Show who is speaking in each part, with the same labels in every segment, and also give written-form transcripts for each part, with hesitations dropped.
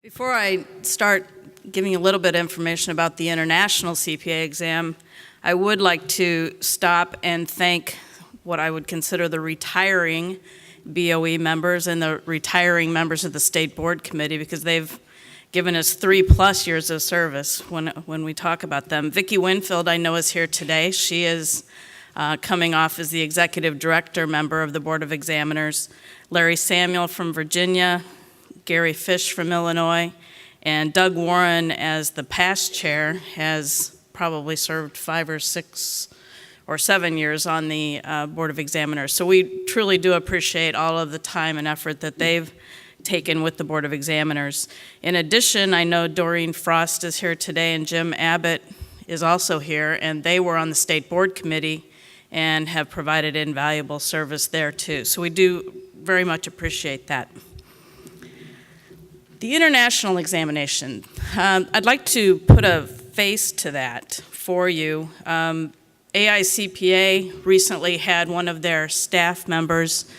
Speaker 1: Before I start giving a little bit of information about the international CPA exam, I would like to stop and thank what I would consider the retiring BOE members and the retiring members of the State Board Committee, because they've given us 3+ years of service when we talk about them. Vicki Winfield, I know, is here today. She is coming off as the Executive Director member of the Board of Examiners. Larry Samuel from Virginia, Gary Fish from Illinois, and Doug Warren as the past chair has probably served 5 or 6 or 7 years on the Board of Examiners. So we truly do appreciate all of the time and effort that they've taken with the Board of Examiners. In addition, I know Doreen Frost is here today and Jim Abbott is also here, and they were on the State Board Committee and have provided invaluable service there too. So we do very much appreciate that. The international examination, I'd like to put a face to that for you. AICPA recently had one of their staff members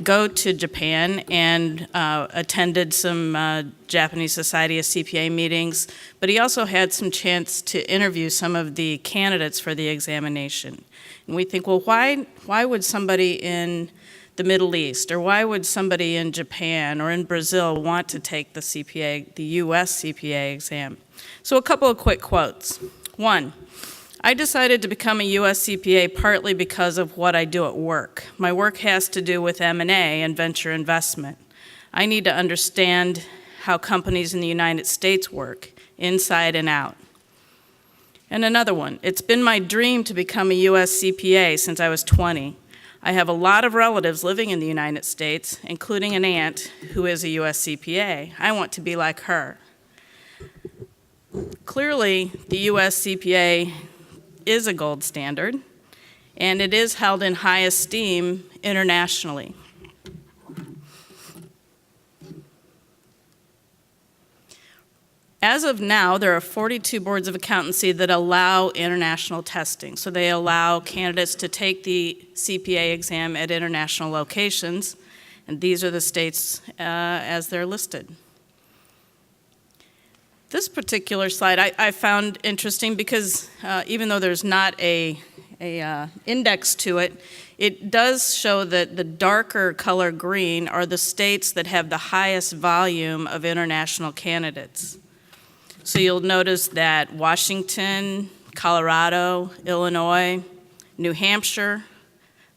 Speaker 1: go to Japan and attended some Japanese Society of CPA meetings, but he also had some chance to interview some of the candidates for the examination. And we think, well, why would somebody in the Middle East, or why would somebody in Japan or in Brazil want to take the CPA, the US CPA exam? So a couple of quick quotes. 1, I decided to become a US CPA partly because of what I do at work. My work has to do with M&A and venture investment. I need to understand how companies in the United States work, inside and out. And another one, it's been my dream to become a US CPA since I was 20. I have a lot of relatives living in the United States, including an aunt who is a US CPA. I want to be like her. Clearly, the US CPA is a gold standard, and it is held in high esteem internationally. As of now, there are 42 boards of accountancy that allow international testing. So they allow candidates to take the CPA exam at international locations, and these are the states as they're listed. This particular slide I found interesting because even though there's not a index to it, it does show that the darker color green are the states that have the highest volume of international candidates. So you'll notice that Washington, Colorado, Illinois, New Hampshire,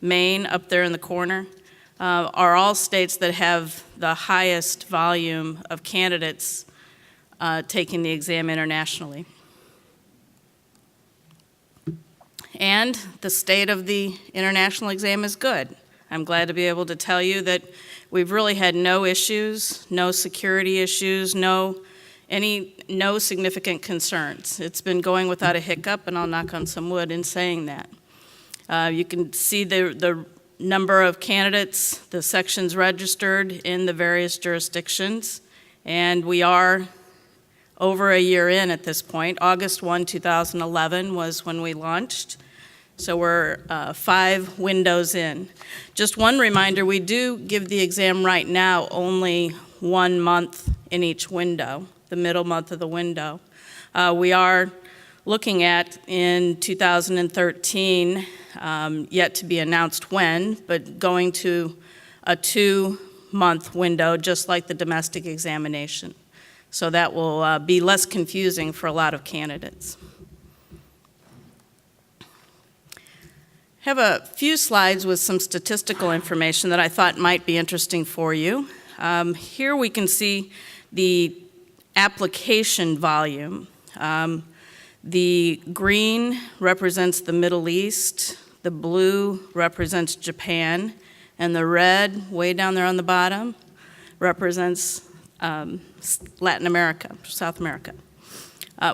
Speaker 1: Maine, up there in the corner, are all states that have the highest volume of candidates taking the exam internationally. And the state of the international exam is good. I'm glad to be able to tell you that we've really had no issues, no security issues, no significant concerns. It's been going without a hiccup, and I'll knock on some wood in saying that. You can see the number of candidates, the sections registered in the various jurisdictions, and we are over a year in at this point. August 1, 2011 was when we launched, so we're 5 windows in. Just one reminder, we do give the exam right now only 1 month in each window, the middle month of the window. We are looking at in 2013, yet to be announced when, but going to a 2-month window, just like the domestic examination. So that will be less confusing for a lot of candidates. I have a few slides with some statistical information that I thought might be interesting for you. Here we can see the application volume. The green represents the Middle East, the blue represents Japan, and the red, way down there on the bottom, represents Latin America, South America.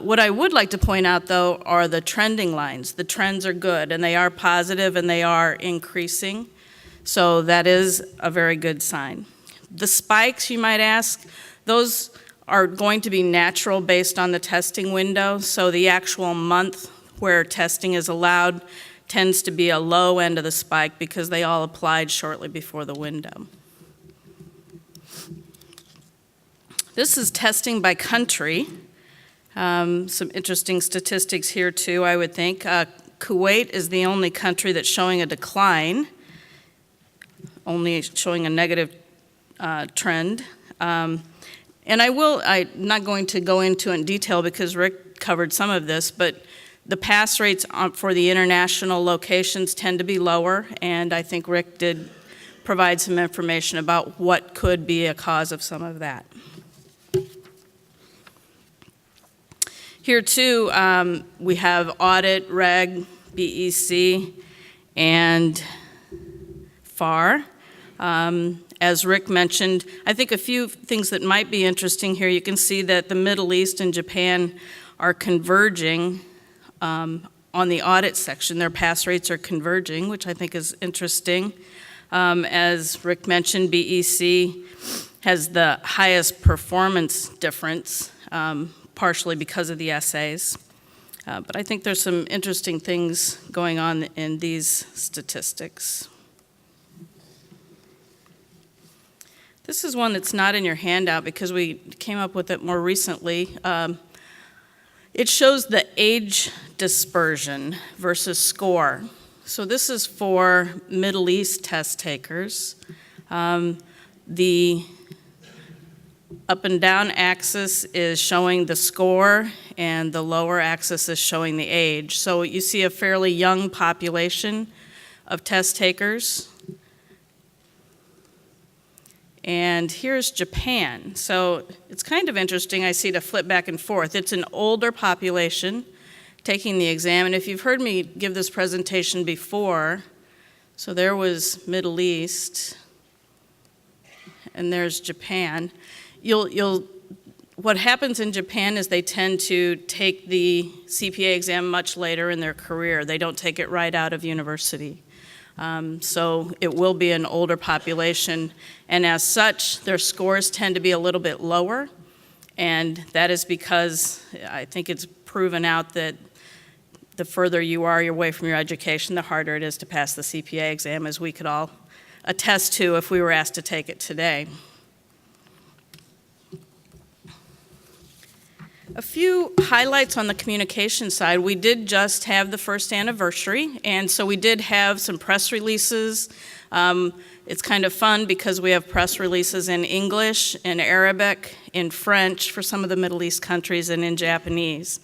Speaker 1: What I would like to point out, though, are the trending lines. The trends are good, and they are positive, and they are increasing, so that is a very good sign. The spikes, you might ask, those are going to be natural based on the testing window, so the actual month where testing is allowed tends to be a low end of the spike because they all applied shortly before the window. This is testing by country. Some interesting statistics here too, I would think. Kuwait is the only country that's showing a decline, only showing a negative trend. And I'm not going to go into it in detail because Rick covered some of this, but the pass rates for the international locations tend to be lower, and I think Rick did provide some information about what could be a cause of some of that. Here too, we have audit, reg, BEC, and FAR. As Rick mentioned, I think a few things that might be interesting here, you can see that the Middle East and Japan are converging on the audit section. Their pass rates are converging, which I think is interesting. As Rick mentioned, BEC has the highest performance difference, partially because of the essays. But I think there's some interesting things going on in these statistics. This is one that's not in your handout because we came up with it more recently. It shows the age dispersion versus score. So this is for Middle East test takers. The up and down axis is showing the score, and the lower axis is showing the age. So you see a fairly young population of test takers. And here's Japan. So it's kind of interesting, I see, to flip back and forth. It's an older population taking the exam, and if you've heard me give this presentation before, so there was Middle East, and there's Japan. What happens in Japan is they tend to take the CPA exam much later in their career. They don't take it right out of university. So it will be an older population, and as such, their scores tend to be a little bit lower, and that is because I think it's proven out that the further you are away from your education, the harder it is to pass the CPA exam, as we could all attest to if we were asked to take it today. A few highlights on the communication side. We did just have the first anniversary, and so we did have some press releases. It's kind of fun because we have press releases in English, in Arabic, in French for some of the Middle East countries, and in Japanese.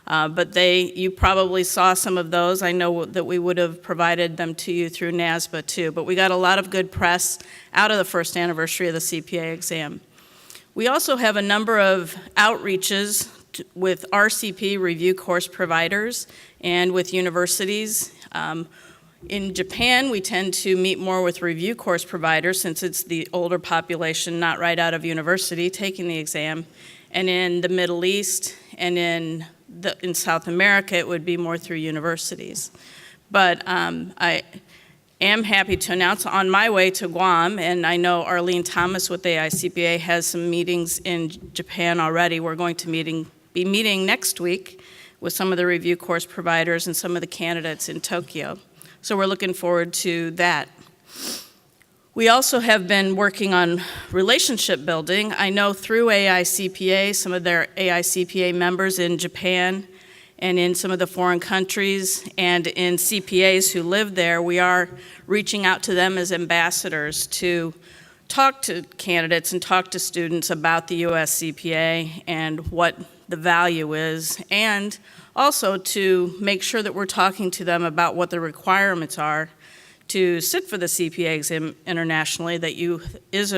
Speaker 1: But you probably saw some of those. I know that we would have provided them to you through NASBA too, but we got a lot of good press out of the first anniversary of the CPA exam. We also have a number of outreaches with RCP review course providers and with universities. In Japan, we tend to meet more with review course providers since it's the older population, not right out of university, taking the exam. And in the Middle East and in South America, it would be more through universities. But I am happy to announce on my way to Guam, and I know Arlene Thomas with AICPA has some meetings in Japan already. We're going to be meeting next week with some of the review course providers and some of the candidates in Tokyo. So we're looking forward to that. We also have been working on relationship building. I know through AICPA, some of their AICPA members in Japan and in some of the foreign countries and in CPAs who live there, we are reaching out to them as ambassadors to talk to candidates and talk to students about the US CPA and what the value is, and also to make sure that we're talking to them about what the requirements are to sit for the CPA exam internationally, that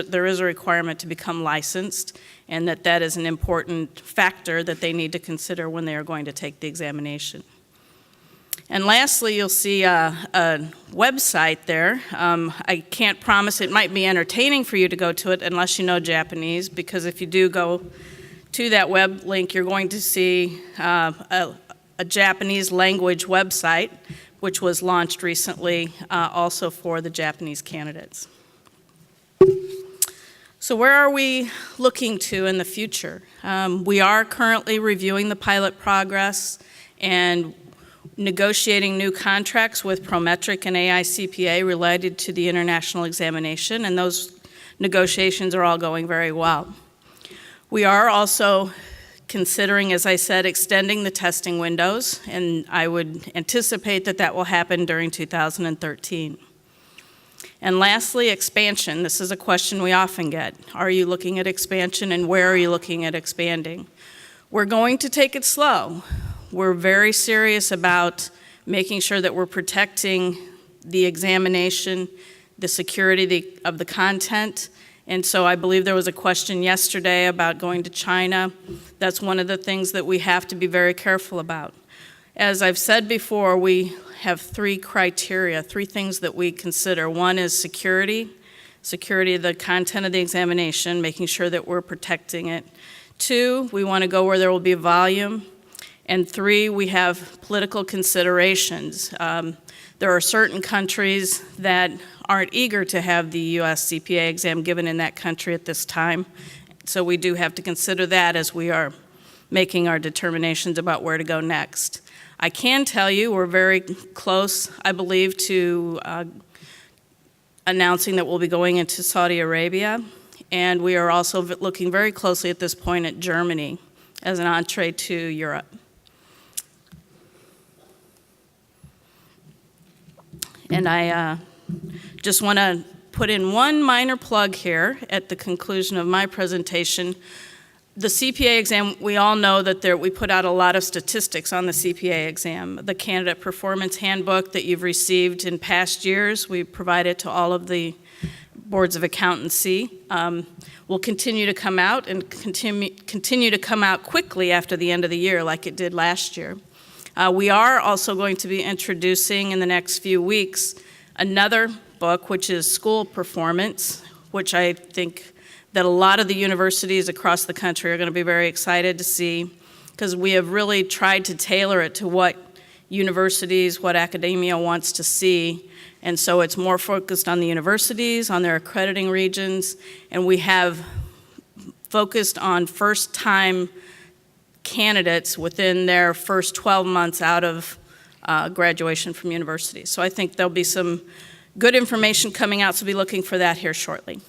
Speaker 1: there is a requirement to become licensed, and that is an important factor that they need to consider when they are going to take the examination. And lastly, you'll see a website there. I can't promise it might be entertaining for you to go to it unless you know Japanese, because if you do go to that web link, you're going to see a Japanese language website, which was launched recently also for the Japanese candidates. So where are we looking to in the future? We are currently reviewing the pilot progress and negotiating new contracts with Prometric and AICPA related to the international examination, and those negotiations are all going very well. We are also considering, as I said, extending the testing windows, and I would anticipate that that will happen during 2013. And lastly, expansion. This is a question we often get. Are you looking at expansion, and where are you looking at expanding? We're going to take it slow. We're very serious about making sure that we're protecting the examination, the security of the content. And so I believe there was a question yesterday about going to China. That's one of the things that we have to be very careful about. As I've said before, we have three criteria, three things that we consider. One is security of the content of the examination, making sure that we're protecting it. 2, we want to go where there will be volume. And 3, we have political considerations. There are certain countries that aren't eager to have the U.S. CPA exam given in that country at this time. So we do have to consider that as we are making our determinations about where to go next. I can tell you we're very close, I believe, to announcing that we'll be going into Saudi Arabia. And we are also looking very closely at this point at Germany as an entree to Europe. And I just want to put in one minor plug here at the conclusion of my presentation. The CPA exam, we all know that we put out a lot of statistics on the CPA exam. The Candidate Performance Handbook that you've received in past years, we provide it to all of the boards of accountancy. Will continue to come out and continue to come out quickly after the end of the year like it did last year. We are also going to be introducing in the next few weeks another book, which is School Performance, which I think that a lot of the universities across the country are going to be very excited to see, because we have really tried to tailor it to what universities, what academia wants to see. And so it's more focused on the universities, on their accrediting regions, and we have focused on first-time candidates within their first 12 months out of graduation from university. So I think there'll be some good information coming out, so be looking for that here shortly.